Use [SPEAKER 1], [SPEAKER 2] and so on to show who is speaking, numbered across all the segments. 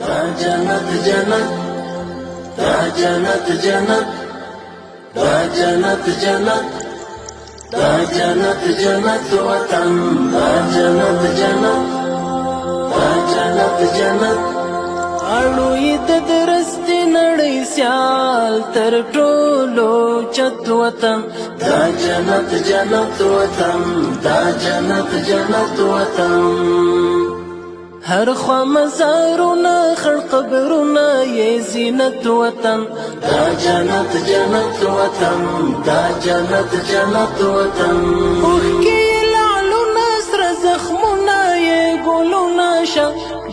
[SPEAKER 1] دا جنت جنت دا جنت جنت دا جنت جنت دا جنت جنت وطن دا جنت جنت دا جنت جنت اړوي د درستي نړۍ سیال تر ټولو چت وطن دا جنت جنت وطن دا جنت جنت وطن هر خوا مزارونه خړ قبرونه یې زینت وطن دا جنت جنت وطن دا جنت جنت وطن اوښکې لعلونه سره زخمونه یې ګلونه شه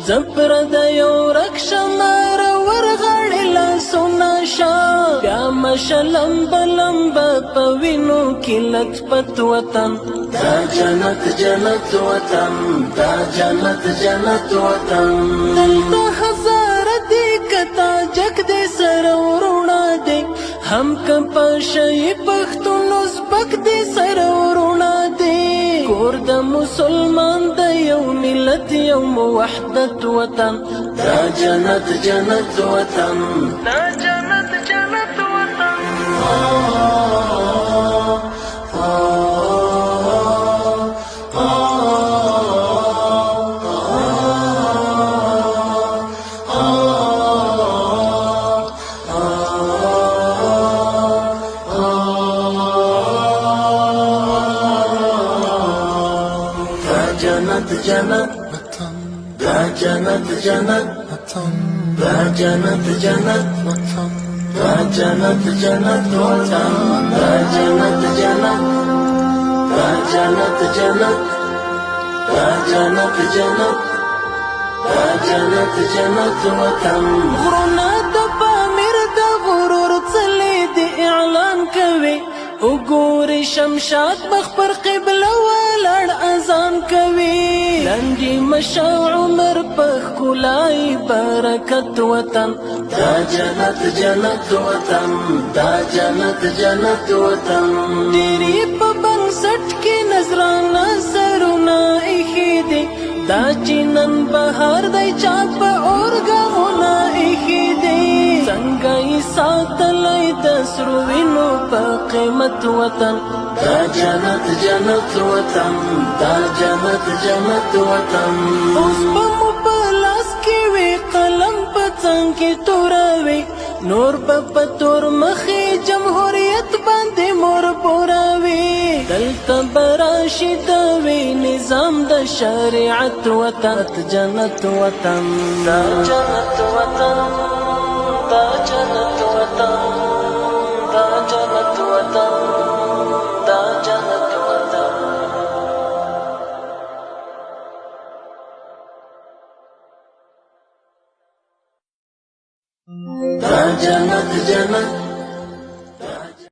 [SPEAKER 1] زپر د یو رکشمار ورغړې لاسونه شه بیا مشه لمبه لمبه په وینو کې لطفت وطن دا جنت جنت وطن دا جنت جنت وطن دلته هزاره دی کتا جګ دی سره ورونه دی هم که په شی پښتون سپک دی سره ورونه دی کور د مسلمان د یو ملت یو موحدت وطن دا جنت جنت وطن دا جنت جنت وطن جنت جنت دا جنت جنت دا جنت جنت دا جنت جنت وطن دا جنت جنت دا جنت جنت دا جنت جنت دا جنت جنت وطن غرونه د پامیر د غرور څلې د اعلان کوي وګوري شمشاد مخ پر قبله ولاړ اذان کوي لنډي مشاع عمر په ښکلای برکت وطن دا جنت جنت وطن دا جنت جنت وطن ډېرې په بنسټ کې نظرانه سرونه ایښي دي دا چې نن بهار دی چا په اورګامونه ایښي دي څنګه یې ساتلی د سرو وینو په قیمت وطن دا جنت جنت وطن دا جنت جنت وطن اوس به مو په لاس کې وي قلم په څنګ کې توروي نور به په تور مخې جمهوریت باندې مور پوروي دلته به راشي د وي نظام د شریعت وطن جنت وطن دا جنت وطن دا جنت وطن دا جنت وطن دا جنت وطن دا جنت جنت